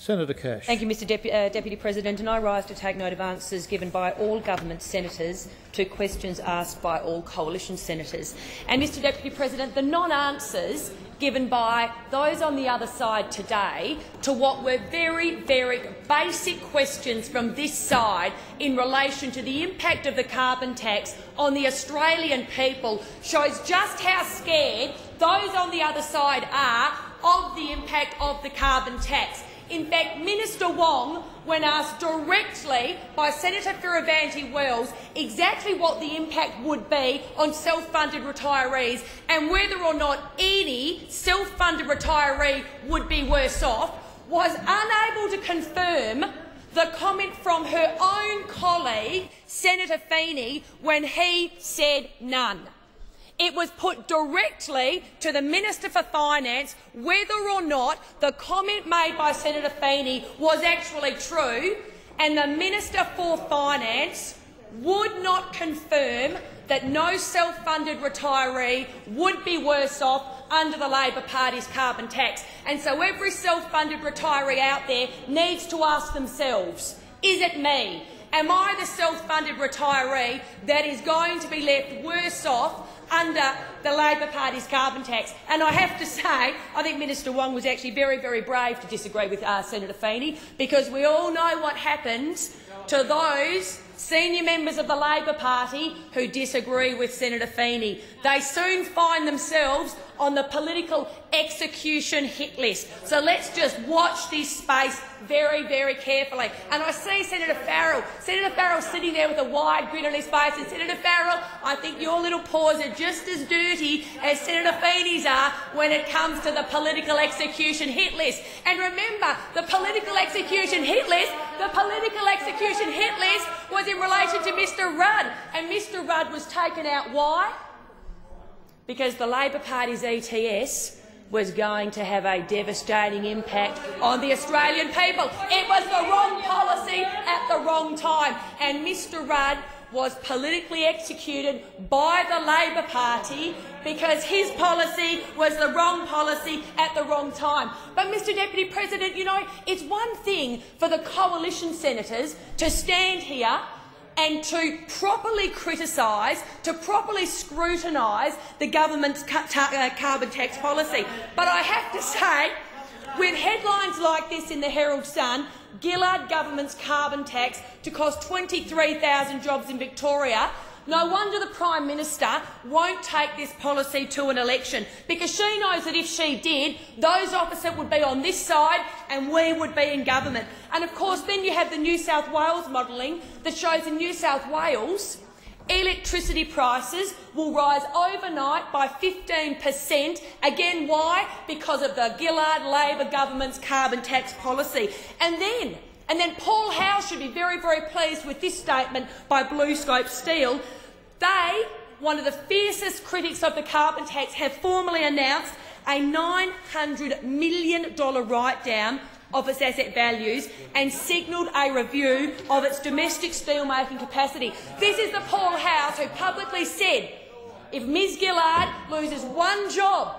Senator Cash. Thank you, Mr Deputy President, and I rise to take note of answers given by all government senators to questions asked by all coalition senators. And, Mr Deputy President, the non-answers given by those on the other side today to what were very, very basic questions from this side in relation to the impact of the carbon tax on the Australian people shows just how scared those on the other side are of the impact of the carbon tax. In fact, Minister Wong, when asked directly by Senator Fierravanti-Wells exactly what the impact would be on self-funded retirees and whether or not any self-funded retiree would be worse off, was unable to confirm the comment from her own colleague, Senator Feeney, when he said none. It was put directly to the Minister for Finance whether or not the comment made by Senator Feeney was actually true, and the Minister for Finance would not confirm that no self-funded retiree would be worse off under the Labor Party's carbon tax. And so every self-funded retiree out there needs to ask themselves, is it me? Am I the self-funded retiree that is going to be left worse off under the Labor Party's carbon tax? And I have to say, I think Minister Wong was actually very, very brave to disagree with Senator Feeney, because we all know what happens to those senior members of the Labor Party who disagree with Senator Feeney. They soon find themselves on the political execution hit list. So let's just watch this space very, very carefully. And I see Senator Farrell sitting there with a wide grin on his face. And Senator Farrell, I think your little paws are just as dirty as Senator Feeney's are when it comes to the political execution hit list. And remember, the political execution hit list was in relation to Mr Rudd. And Mr Rudd was taken out. Why? Because the Labor Party's ETS was going to have a devastating impact on the Australian people. It was the wrong policy at the wrong time, and Mr Rudd was politically executed by the Labor Party because his policy was the wrong policy at the wrong time. But, Mr Deputy President, you know, it's one thing for the coalition senators to stand here and to properly criticise, to properly scrutinise the government's carbon tax policy. But I have to say, with headlines like this in the Herald Sun, Gillard government's carbon tax to cost 23,000 jobs in Victoria, no wonder the Prime Minister won't take this policy to an election, because she knows that if she did, those opposite would be on this side and we would be in government. And of course then you have the New South Wales modelling that shows in New South Wales electricity prices will rise overnight by 15%. Again, why? Because of the Gillard Labor government's carbon tax policy. And then Paul Howe should be very, very pleased with this statement by BlueScope Steel. They, one of the fiercest critics of the carbon tax, have formally announced a $900 million write-down of its asset values and signalled a review of its domestic steelmaking capacity. This is the Paul House who publicly said, if Ms Gillard loses one job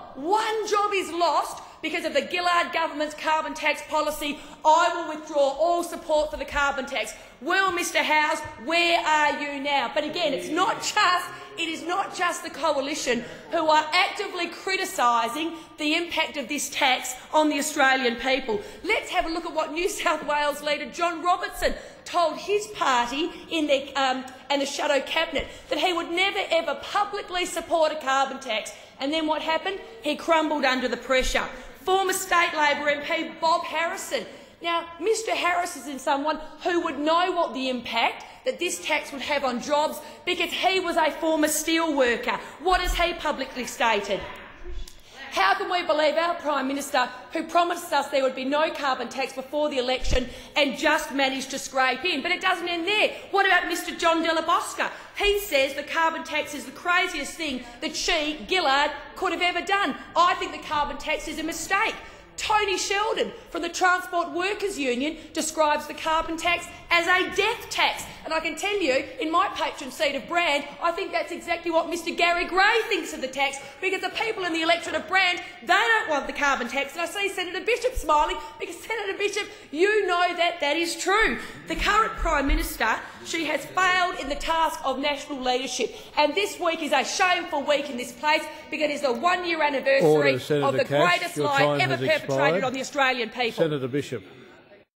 is lost because of the Gillard government's carbon tax policy, I will withdraw all support for the carbon tax. Well, Mr Howes, where are you now? But again, it is not just the coalition who are actively criticising the impact of this tax on the Australian people. Let's have a look at what New South Wales leader John Robertson told his party and the shadow cabinet, that he would never ever publicly support a carbon tax. And then what happened? He crumbled under the pressure. Former State Labor MP Bob Harrison. Now, Mr Harrison is someone who would know what the impact that this tax would have on jobs, because he was a former steel worker. What has he publicly stated? How can we believe our Prime Minister, who promised us there would be no carbon tax before the election and just managed to scrape in? But it doesn't end there. What about Mr John Della Bosca? He says the carbon tax is the craziest thing that she, Gillard, could have ever done. I think the carbon tax is a mistake. Tony Sheldon from the Transport Workers Union describes the carbon tax as a death tax. And I can tell you, in my patron seat of Brand, I think that's exactly what Mr Gary Gray thinks of the tax, because the people in the electorate of Brand, they don't want the carbon tax. And I see Senator Bishop smiling, because Senator Bishop, you know that that is true. The current Prime Minister, she has failed in the task of national leadership. And this week is a shameful week in this place, because it is the one-year anniversary of the greatest lie ever perpetrated on the Australian people. Senator Bishop.